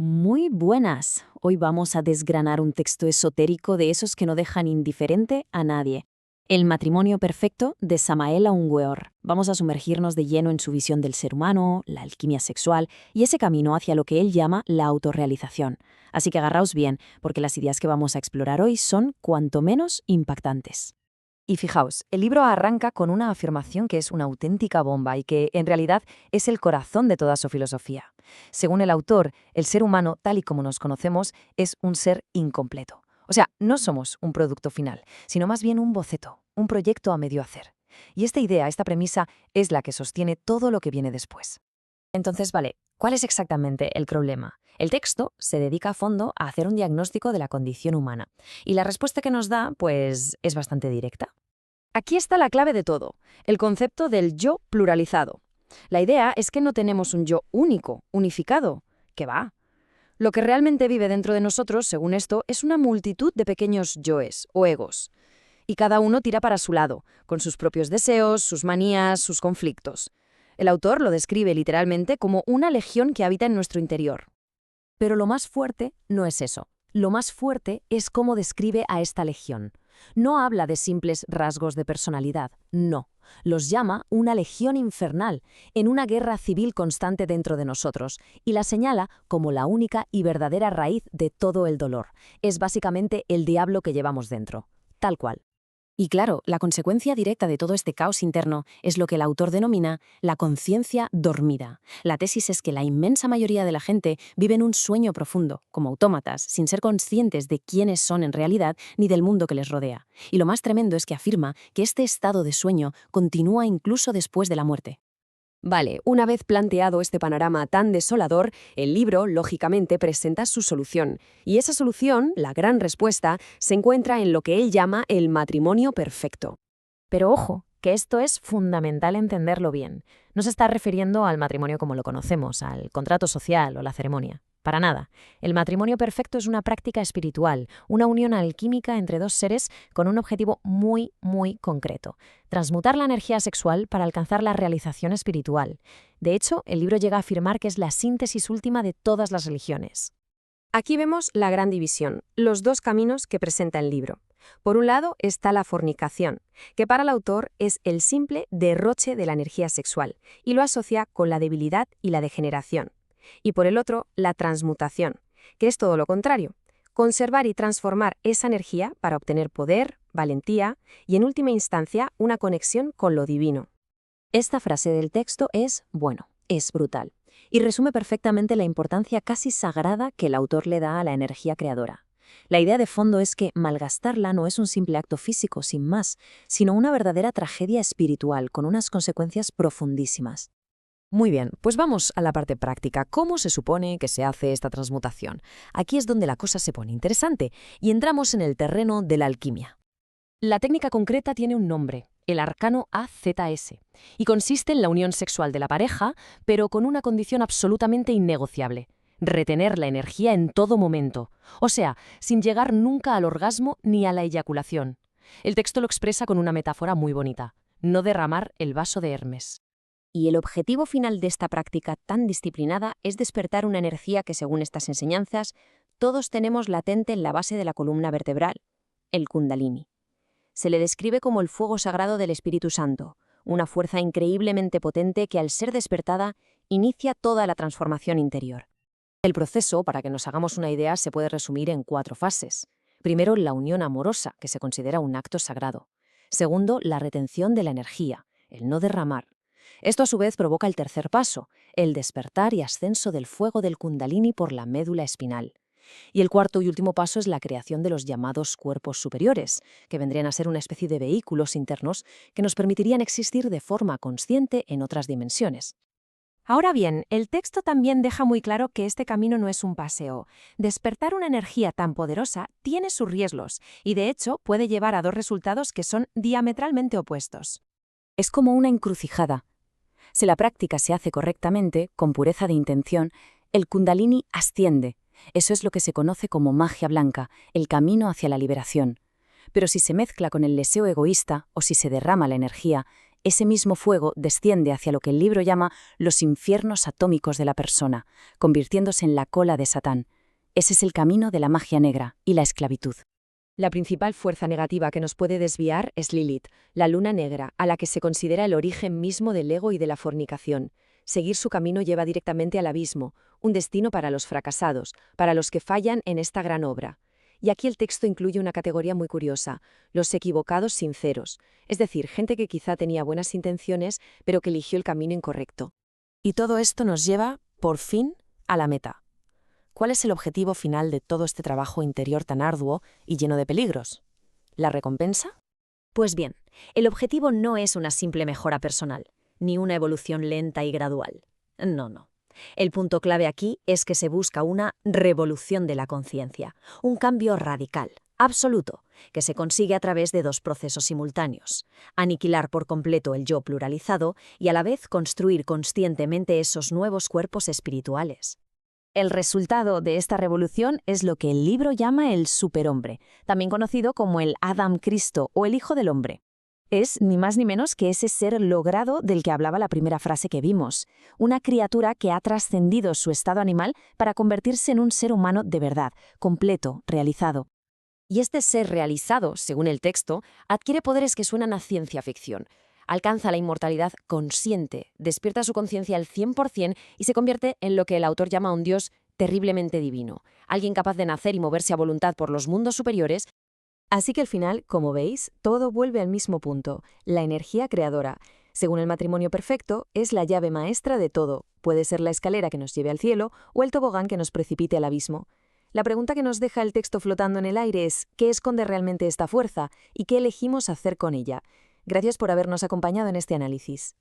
Muy buenas. Hoy vamos a desgranar un texto esotérico de esos que no dejan indiferente a nadie. El matrimonio perfecto de Samael Aun Weor. Vamos a sumergirnos de lleno en su visión del ser humano, la alquimia sexual y ese camino hacia lo que él llama la autorrealización. Así que agarraos bien, porque las ideas que vamos a explorar hoy son cuanto menos impactantes. Y fijaos, el libro arranca con una afirmación que es una auténtica bomba y que, en realidad, es el corazón de toda su filosofía. Según el autor, el ser humano, tal y como nos conocemos, es un ser incompleto. O sea, no somos un producto final, sino más bien un boceto, un proyecto a medio hacer. Y esta idea, esta premisa, es la que sostiene todo lo que viene después. Entonces, vale, ¿cuál es exactamente el problema? El texto se dedica a fondo a hacer un diagnóstico de la condición humana. Y la respuesta que nos da, pues, es bastante directa. Aquí está la clave de todo, el concepto del yo pluralizado. La idea es que no tenemos un yo único, unificado. ¿Qué va? Lo que realmente vive dentro de nosotros, según esto, es una multitud de pequeños yoes o egos. Y cada uno tira para su lado, con sus propios deseos, sus manías, sus conflictos. El autor lo describe literalmente como una legión que habita en nuestro interior. Pero lo más fuerte no es eso. Lo más fuerte es cómo describe a esta legión. No habla de simples rasgos de personalidad, no. Los llama una legión infernal, en una guerra civil constante dentro de nosotros, y la señala como la única y verdadera raíz de todo el dolor. Es básicamente el diablo que llevamos dentro, tal cual. Y claro, la consecuencia directa de todo este caos interno es lo que el autor denomina la conciencia dormida. La tesis es que la inmensa mayoría de la gente vive en un sueño profundo, como autómatas, sin ser conscientes de quiénes son en realidad ni del mundo que les rodea. Y lo más tremendo es que afirma que este estado de sueño continúa incluso después de la muerte. Vale, una vez planteado este panorama tan desolador, el libro, lógicamente, presenta su solución. Y esa solución, la gran respuesta, se encuentra en lo que él llama el matrimonio perfecto. Pero ojo, que esto es fundamental entenderlo bien. No se está refiriendo al matrimonio como lo conocemos, al contrato social o la ceremonia. Para nada. El matrimonio perfecto es una práctica espiritual, una unión alquímica entre dos seres con un objetivo muy, muy concreto: transmutar la energía sexual para alcanzar la realización espiritual. De hecho, el libro llega a afirmar que es la síntesis última de todas las religiones. Aquí vemos la gran división, los dos caminos que presenta el libro. Por un lado está la fornicación, que para el autor es el simple derroche de la energía sexual, y lo asocia con la debilidad y la degeneración. Y por el otro, la transmutación, que es todo lo contrario: conservar y transformar esa energía para obtener poder, valentía y, en última instancia, una conexión con lo divino. Esta frase del texto es brutal, y resume perfectamente la importancia casi sagrada que el autor le da a la energía creadora. La idea de fondo es que malgastarla no es un simple acto físico sin más, sino una verdadera tragedia espiritual con unas consecuencias profundísimas. Muy bien, pues vamos a la parte práctica. ¿Cómo se supone que se hace esta transmutación? Aquí es donde la cosa se pone interesante y entramos en el terreno de la alquimia. La técnica concreta tiene un nombre, el arcano AZS, y consiste en la unión sexual de la pareja, pero con una condición absolutamente innegociable: retener la energía en todo momento, o sea, sin llegar nunca al orgasmo ni a la eyaculación. El texto lo expresa con una metáfora muy bonita: no derramar el vaso de Hermes. Y el objetivo final de esta práctica tan disciplinada es despertar una energía que, según estas enseñanzas, todos tenemos latente en la base de la columna vertebral, el Kundalini. Se le describe como el fuego sagrado del Espíritu Santo, una fuerza increíblemente potente que, al ser despertada, inicia toda la transformación interior. El proceso, para que nos hagamos una idea, se puede resumir en 4 fases. Primero, la unión amorosa, que se considera un acto sagrado. Segundo, la retención de la energía, el no derramar. Esto a su vez provoca el tercer paso, el despertar y ascenso del fuego del Kundalini por la médula espinal. Y el cuarto y último paso es la creación de los llamados cuerpos superiores, que vendrían a ser una especie de vehículos internos que nos permitirían existir de forma consciente en otras dimensiones. Ahora bien, el texto también deja muy claro que este camino no es un paseo. Despertar una energía tan poderosa tiene sus riesgos y, de hecho, puede llevar a dos resultados que son diametralmente opuestos. Es como una encrucijada. Si la práctica se hace correctamente, con pureza de intención, el Kundalini asciende. Eso es lo que se conoce como magia blanca, el camino hacia la liberación. Pero si se mezcla con el deseo egoísta o si se derrama la energía, Ese mismo fuego desciende hacia lo que el libro llama los infiernos atómicos de la persona, convirtiéndose en la cola de Satán. Ese es el camino de la magia negra y la esclavitud. La principal fuerza negativa que nos puede desviar es Lilith, la luna negra, a la que se considera el origen mismo del ego y de la fornicación. Seguir su camino lleva directamente al abismo, un destino para los fracasados, para los que fallan en esta gran obra. Y aquí el texto incluye una categoría muy curiosa, los equivocados sinceros, es decir, gente que quizá tenía buenas intenciones, pero que eligió el camino incorrecto. Y todo esto nos lleva, por fin, a la meta. ¿Cuál es el objetivo final de todo este trabajo interior tan arduo y lleno de peligros? ¿La recompensa? Pues bien, el objetivo no es una simple mejora personal, ni una evolución lenta y gradual. No. El punto clave aquí es que se busca una revolución de la conciencia, un cambio radical, absoluto, que se consigue a través de dos procesos simultáneos: aniquilar por completo el yo pluralizado y a la vez construir conscientemente esos nuevos cuerpos espirituales. El resultado de esta revolución es lo que el libro llama el superhombre, también conocido como el Adam Cristo o el Hijo del Hombre. Es ni más ni menos que ese ser logrado del que hablaba la primera frase que vimos, una criatura que ha trascendido su estado animal para convertirse en un ser humano de verdad, completo, realizado. Y este ser realizado, según el texto, adquiere poderes que suenan a ciencia ficción. Alcanza la inmortalidad consciente, despierta su conciencia al 100% y se convierte en lo que el autor llama un dios terriblemente divino, alguien capaz de nacer y moverse a voluntad por los mundos superiores. Así que al final, como veis, todo vuelve al mismo punto, la energía creadora. Según el matrimonio perfecto, es la llave maestra de todo. Puede ser la escalera que nos lleve al cielo o el tobogán que nos precipite al abismo. La pregunta que nos deja el texto flotando en el aire es: ¿qué esconde realmente esta fuerza y qué elegimos hacer con ella? Gracias por habernos acompañado en este análisis.